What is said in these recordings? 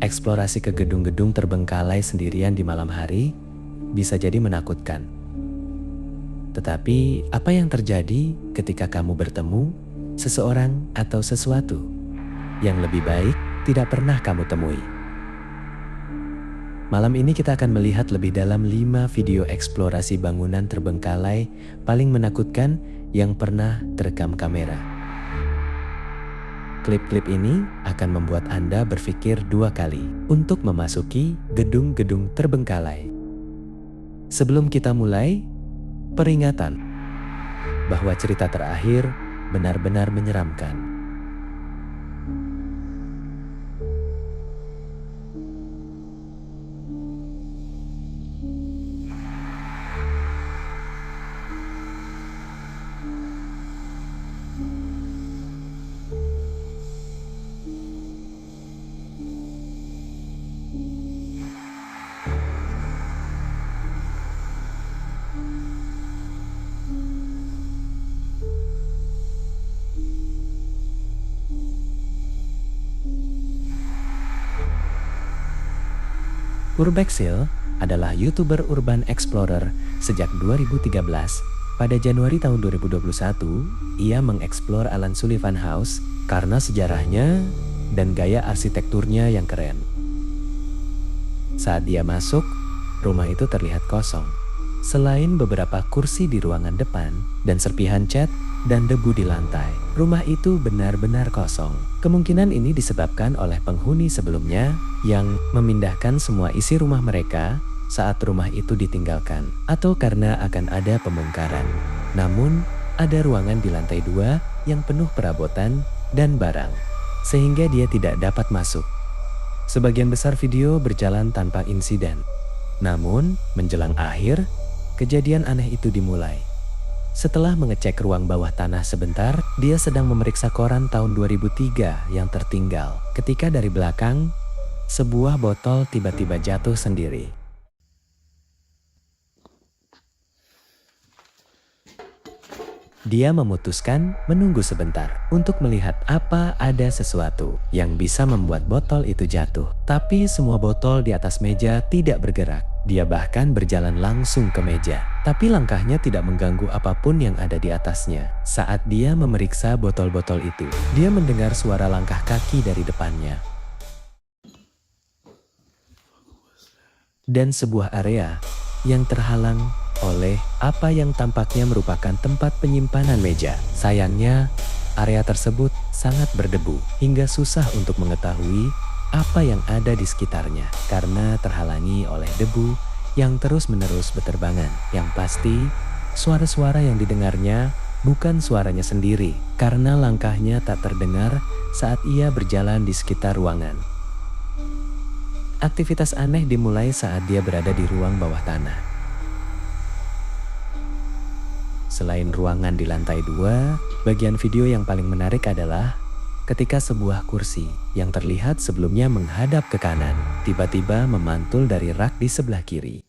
Eksplorasi ke gedung-gedung terbengkalai sendirian di malam hari bisa jadi menakutkan. Tetapi apa yang terjadi ketika kamu bertemu seseorang atau sesuatu yang lebih baik tidak pernah kamu temui? Malam ini kita akan melihat lebih dalam 5 video eksplorasi bangunan terbengkalai paling menakutkan yang pernah terekam kamera. Klip-klip ini akan membuat Anda berpikir 2 kali untuk memasuki gedung-gedung terbengkalai. Sebelum kita mulai, peringatan bahwa cerita terakhir benar-benar menyeramkan. Urbexil adalah YouTuber urban explorer sejak 2013. Pada Januari tahun 2021, ia mengeksplor Alan Sullivan House karena sejarahnya dan gaya arsitekturnya yang keren. Saat dia masuk, rumah itu terlihat kosong. Selain beberapa kursi di ruangan depan dan serpihan cat dan debu di lantai, rumah itu benar-benar kosong. Kemungkinan ini disebabkan oleh penghuni sebelumnya yang memindahkan semua isi rumah mereka saat rumah itu ditinggalkan, atau karena akan ada pembongkaran. Namun, ada ruangan di lantai 2 yang penuh perabotan dan barang, sehingga dia tidak dapat masuk. Sebagian besar video berjalan tanpa insiden. Namun, menjelang akhir, kejadian aneh itu dimulai. Setelah mengecek ruang bawah tanah sebentar, dia sedang memeriksa koran tahun 2003 yang tertinggal. Ketika dari belakang, sebuah botol tiba-tiba jatuh sendiri. Dia memutuskan menunggu sebentar untuk melihat apa ada sesuatu yang bisa membuat botol itu jatuh. Tapi semua botol di atas meja tidak bergerak. Dia bahkan berjalan langsung ke meja, tapi langkahnya tidak mengganggu apapun yang ada di atasnya. Saat dia memeriksa botol-botol itu, dia mendengar suara langkah kaki dari depannya. Dan sebuah area yang terhalang oleh apa yang tampaknya merupakan tempat penyimpanan meja. Sayangnya, area tersebut sangat berdebu hingga susah untuk mengetahui apa yang ada di sekitarnya karena terhalangi oleh debu yang terus-menerus berterbangan. Yang pasti, suara-suara yang didengarnya bukan suaranya sendiri karena langkahnya tak terdengar saat ia berjalan di sekitar ruangan. Aktivitas aneh dimulai saat dia berada di ruang bawah tanah. Selain ruangan di lantai 2, bagian video yang paling menarik adalah ketika sebuah kursi yang terlihat sebelumnya menghadap ke kanan, tiba-tiba memantul dari rak di sebelah kiri.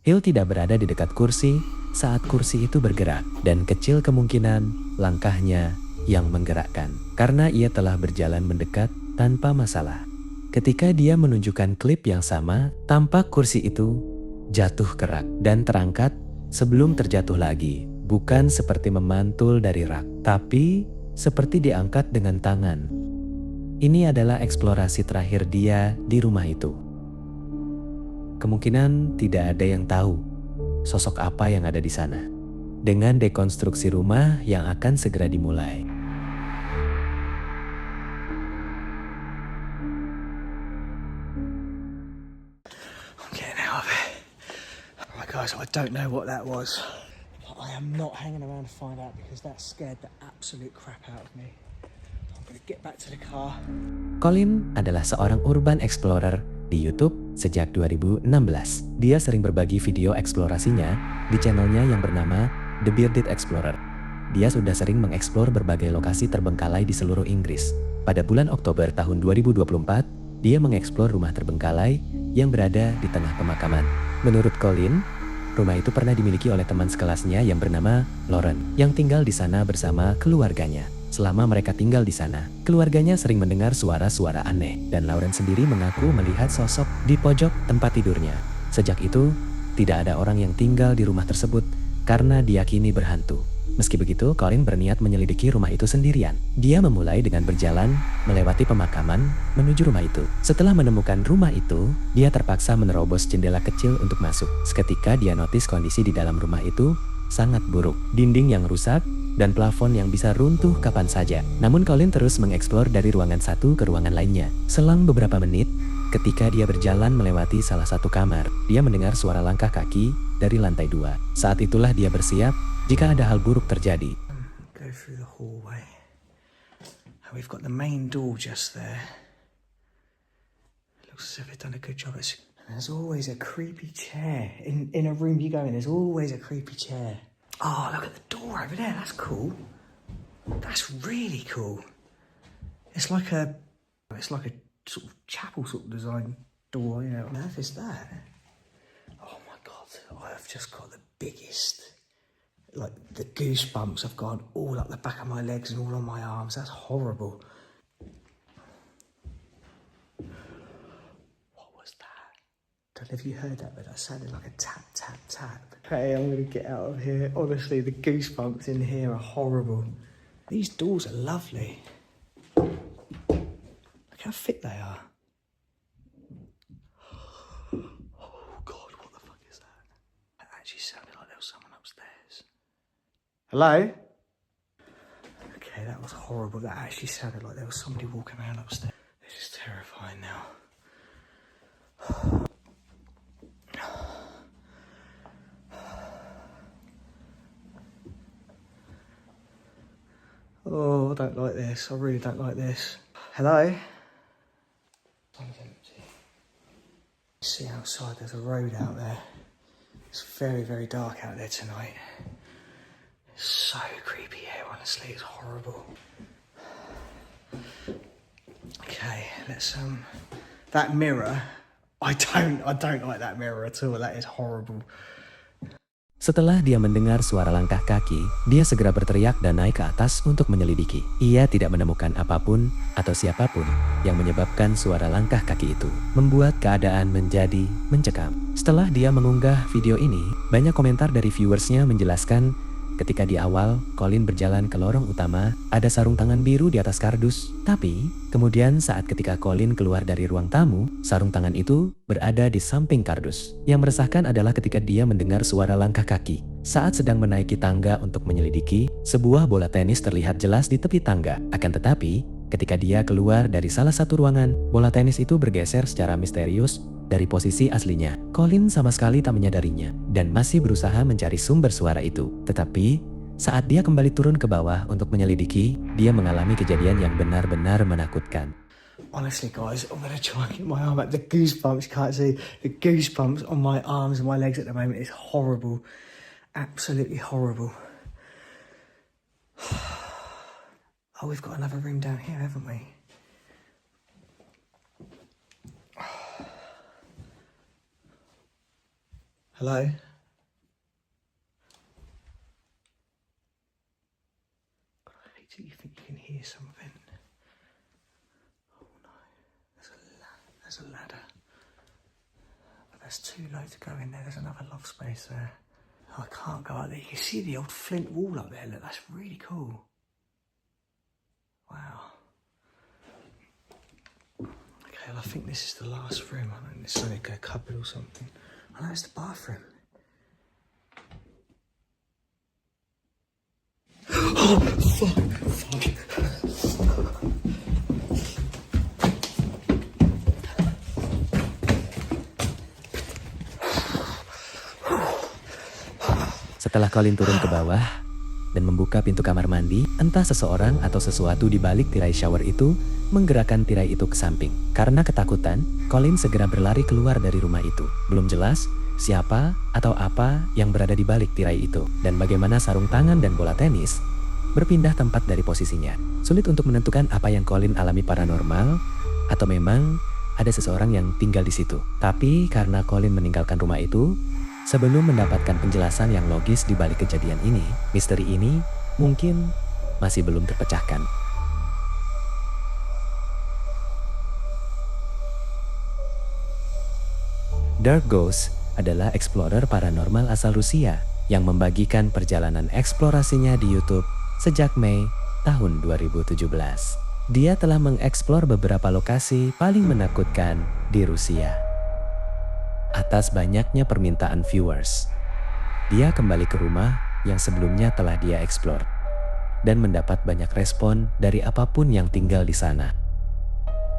Hill tidak berada di dekat kursi saat kursi itu bergerak, dan kecil kemungkinan langkahnya yang menggerakkan, karena ia telah berjalan mendekat tanpa masalah. Ketika dia menunjukkan klip yang sama, tampak kursi itu jatuh ke rak dan terangkat sebelum terjatuh lagi. Bukan seperti memantul dari rak, tapi seperti diangkat dengan tangan. Ini adalah eksplorasi terakhir dia di rumah itu. Kemungkinan tidak ada yang tahu sosok apa yang ada di sana. Dengan dekonstruksi rumah yang akan segera dimulai. I'm getting out of it. Oh my guys, I don't know what that was. I am not hanging around to find out because that scared the absolute crap out of me. I'm going to get back to the car. Colin adalah seorang urban explorer di YouTube sejak 2016. Dia sering berbagi video eksplorasinya di channelnya yang bernama The Bearded Explorer. Dia sudah sering mengeksplor berbagai lokasi terbengkalai di seluruh Inggris. Pada bulan Oktober tahun 2024, dia mengeksplor rumah terbengkalai yang berada di tengah pemakaman. Menurut Colin, rumah itu pernah dimiliki oleh teman sekelasnya yang bernama Lauren, yang tinggal di sana bersama keluarganya. Selama mereka tinggal di sana, keluarganya sering mendengar suara-suara aneh, dan Lauren sendiri mengaku melihat sosok di pojok tempat tidurnya. Sejak itu, tidak ada orang yang tinggal di rumah tersebut karena diyakini berhantu. Meski begitu, Colin berniat menyelidiki rumah itu sendirian. Dia memulai dengan berjalan, melewati pemakaman, menuju rumah itu. Setelah menemukan rumah itu, dia terpaksa menerobos jendela kecil untuk masuk. Seketika dia notis kondisi di dalam rumah itu sangat buruk. Dinding yang rusak, dan plafon yang bisa runtuh kapan saja. Namun Colin terus mengeksplor dari ruangan satu ke ruangan lainnya. Selang beberapa menit, ketika dia berjalan melewati salah satu kamar, dia mendengar suara langkah kaki dari lantai 2. Saat itulah dia bersiap jika ada hal buruk terjadi. Go through the hallway. And we've got the main door just there. It looks as if they've done a good job. And there's always a creepy chair. In a room you go in, there's always a creepy chair. Oh, look at the door over there. That's cool. That's really cool. It's like a sort of chapel sort of design door. You know, what on earth is that? Oh my god! I've just got the biggest. Like the goosebumps have gone all up the back of my legs and all on my arms. That's horrible. What was that? Don't know if you heard that, but that sounded like a tap, tap, tap. Okay, I'm going to get out of here. Honestly, the goosebumps in here are horrible. These doors are lovely. Look how thick they are. Oh God, what the fuck is that? That actually sounded like there was someone upstairs. Hello? Okay, that was horrible. That actually sounded like there was somebody walking around upstairs. This is terrifying now. Oh, I don't like this. I really don't like this. Hello? One's empty. See outside, there's a road out there. It's very, very dark out there tonight. It's so creepy here, honestly, it's horrible. Okay, let's that mirror, I don't like that mirror at all. That is horrible. Setelah dia mendengar suara langkah kaki, dia segera berteriak dan naik ke atas untuk menyelidiki. Ia tidak menemukan apapun atau siapapun yang menyebabkan suara langkah kaki itu, membuat keadaan menjadi mencekam. Setelah dia mengunggah video ini, banyak komentar dari viewersnya menjelaskan ketika di awal Colin berjalan ke lorong utama, ada sarung tangan biru di atas kardus. Tapi, kemudian saat ketika Colin keluar dari ruang tamu, sarung tangan itu berada di samping kardus. Yang meresahkan adalah ketika dia mendengar suara langkah kaki. Saat sedang menaiki tangga untuk menyelidiki, sebuah bola tenis terlihat jelas di tepi tangga. Akan tetapi, ketika dia keluar dari salah satu ruangan, bola tenis itu bergeser secara misterius dari posisi aslinya. Colin sama sekali tak menyadarinya dan masih berusaha mencari sumber suara itu. Tetapi, saat dia kembali turun ke bawah untuk menyelidiki, dia mengalami kejadian yang benar-benar menakutkan. Honestly guys, I'm gonna try and get my arm back. The goosebumps, you can't see. The goosebumps on my arms and my legs at the moment is horrible. Absolutely horrible. Oh, we've got another room down here, haven't we? Hello? God, I hate it. You think you can hear something? Oh no. There's a ladder. But that's too low to go in there. There's another loft space there. Oh, I can't go out there. You can see the old flint wall up there. Look, that's really cool. Wow. Okay, well, I think this is the last room. I don't know, it's like a cupboard or something. Oh, that's the bathroom. Oh, fuck. Setelah Colin turun ke bawah dan membuka pintu kamar mandi, entah seseorang atau sesuatu di balik tirai shower itu menggerakkan tirai itu ke samping. Karena ketakutan, Colin segera berlari keluar dari rumah itu. Belum jelas siapa atau apa yang berada di balik tirai itu dan bagaimana sarung tangan dan bola tenis berpindah tempat dari posisinya. Sulit untuk menentukan apa yang Colin alami paranormal atau memang ada seseorang yang tinggal di situ. Tapi karena Colin meninggalkan rumah itu sebelum mendapatkan penjelasan yang logis di balik kejadian ini, misteri ini mungkin masih belum terpecahkan. Dark Ghost adalah explorer paranormal asal Rusia yang membagikan perjalanan eksplorasinya di YouTube sejak Mei tahun 2017. Dia telah mengeksplor beberapa lokasi paling menakutkan di Rusia. Atas banyaknya permintaan viewers, dia kembali ke rumah yang sebelumnya telah dia eksplor dan mendapat banyak respon dari apapun yang tinggal di sana.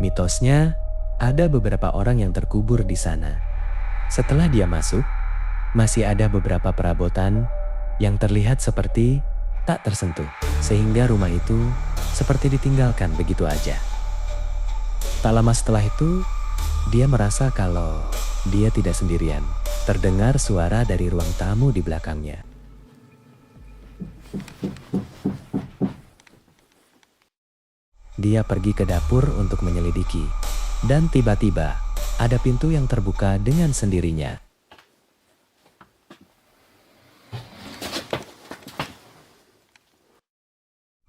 Mitosnya, ada beberapa orang yang terkubur di sana. Setelah dia masuk, masih ada beberapa perabotan yang terlihat seperti tak tersentuh, sehingga rumah itu seperti ditinggalkan begitu aja. Tak lama setelah itu, dia merasa kalau dia tidak sendirian. Terdengar suara dari ruang tamu di belakangnya. Dia pergi ke dapur untuk menyelidiki, dan tiba-tiba ada pintu yang terbuka dengan sendirinya.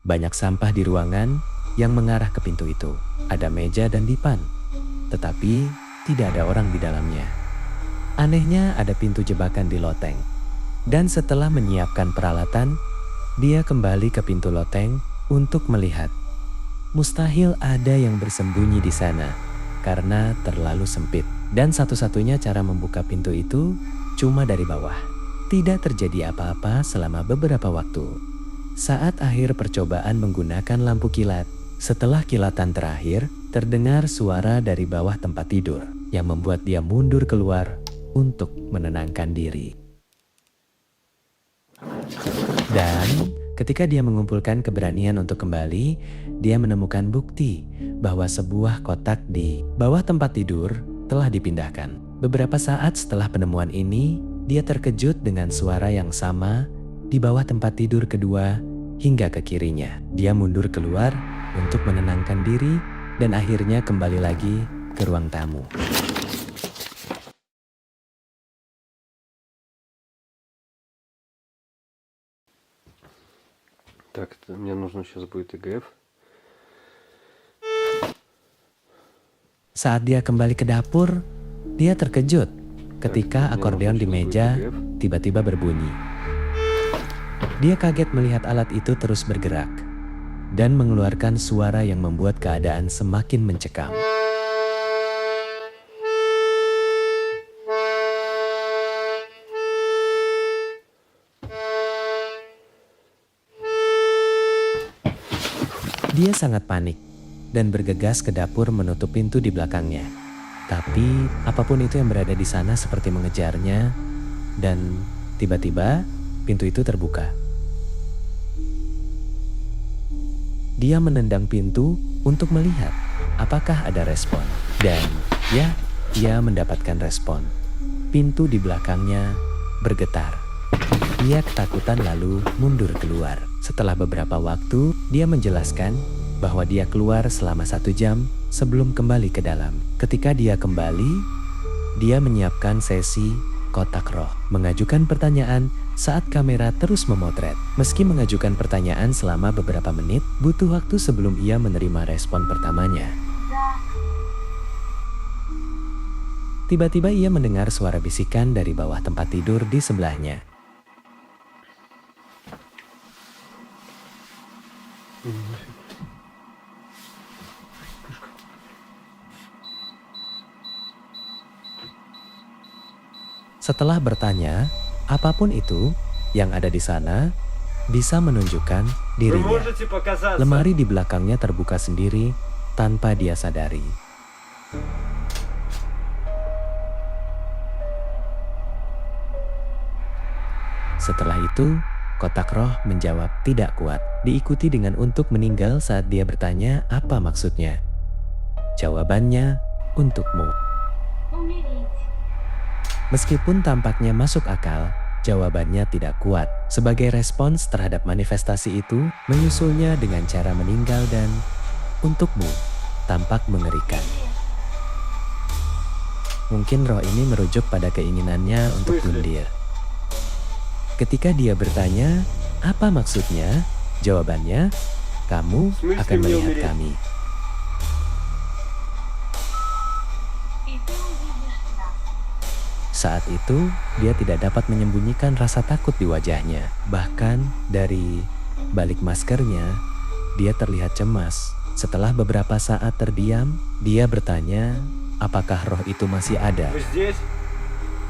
Banyak sampah di ruangan yang mengarah ke pintu itu. Ada meja dan dipan, tetapi tidak ada orang di dalamnya. Anehnya ada pintu jebakan di loteng. Dan setelah menyiapkan peralatan, dia kembali ke pintu loteng untuk melihat. Mustahil ada yang bersembunyi di sana karena terlalu sempit. Dan satu-satunya cara membuka pintu itu cuma dari bawah. Tidak terjadi apa-apa selama beberapa waktu. Saat akhir percobaan menggunakan lampu kilat, setelah kilatan terakhir, terdengar suara dari bawah tempat tidur yang membuat dia mundur keluar untuk menenangkan diri. Dan ketika dia mengumpulkan keberanian untuk kembali, dia menemukan bukti bahwa sebuah kotak di bawah tempat tidur telah dipindahkan. Beberapa saat setelah penemuan ini, dia terkejut dengan suara yang sama di bawah tempat tidur kedua hingga ke kirinya. Dia mundur keluar untuk menenangkan diri dan akhirnya kembali lagi ke ruang tamu. Так, мне нужно сейчас будет ИГФ. Saat dia kembali ke dapur, dia terkejut ketika akordeon di meja tiba-tiba berbunyi. Dia kaget melihat alat itu terus bergerak dan mengeluarkan suara yang membuat keadaan semakin mencekam. Dia sangat panik dan bergegas ke dapur menutup pintu di belakangnya. Tapi apapun itu yang berada di sana seperti mengejarnya dan tiba-tiba pintu itu terbuka. Dia menendang pintu untuk melihat apakah ada respon. Dan ya, ia mendapatkan respon. Pintu di belakangnya bergetar. Dia ketakutan lalu mundur keluar. Setelah beberapa waktu, dia menjelaskan bahwa dia keluar selama 1 jam sebelum kembali ke dalam. Ketika dia kembali, dia menyiapkan sesi kotak roh. Mengajukan pertanyaan saat kamera terus memotret. Meski mengajukan pertanyaan selama beberapa menit, butuh waktu sebelum ia menerima respon pertamanya. Tiba-tiba ia mendengar suara bisikan dari bawah tempat tidur di sebelahnya. Setelah bertanya, apapun itu yang ada di sana bisa menunjukkan dirinya. Lemari di belakangnya terbuka sendiri tanpa dia sadari. Setelah itu, kotak roh menjawab tidak kuat, diikuti dengan untuk meninggal saat dia bertanya apa maksudnya. Jawabannya untukmu. Meskipun tampaknya masuk akal, jawabannya tidak kuat. Sebagai respons terhadap manifestasi itu, menyusulnya dengan cara meninggal dan untukmu tampak mengerikan. Mungkin roh ini merujuk pada keinginannya untuk Gundir. Ketika dia bertanya, apa maksudnya? Jawabannya, kamu akan melihat kami. Saat itu, dia tidak dapat menyembunyikan rasa takut di wajahnya. Bahkan dari balik maskernya, dia terlihat cemas. Setelah beberapa saat terdiam, dia bertanya, apakah roh itu masih ada?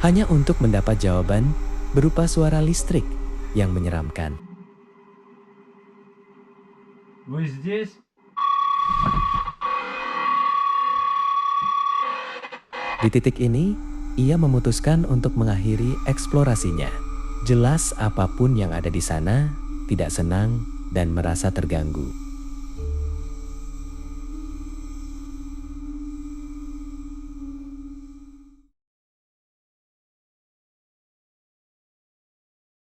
Hanya untuk mendapat jawaban berupa suara listrik yang menyeramkan. Di titik ini, ia memutuskan untuk mengakhiri eksplorasinya. Jelas apapun yang ada di sana tidak senang dan merasa terganggu.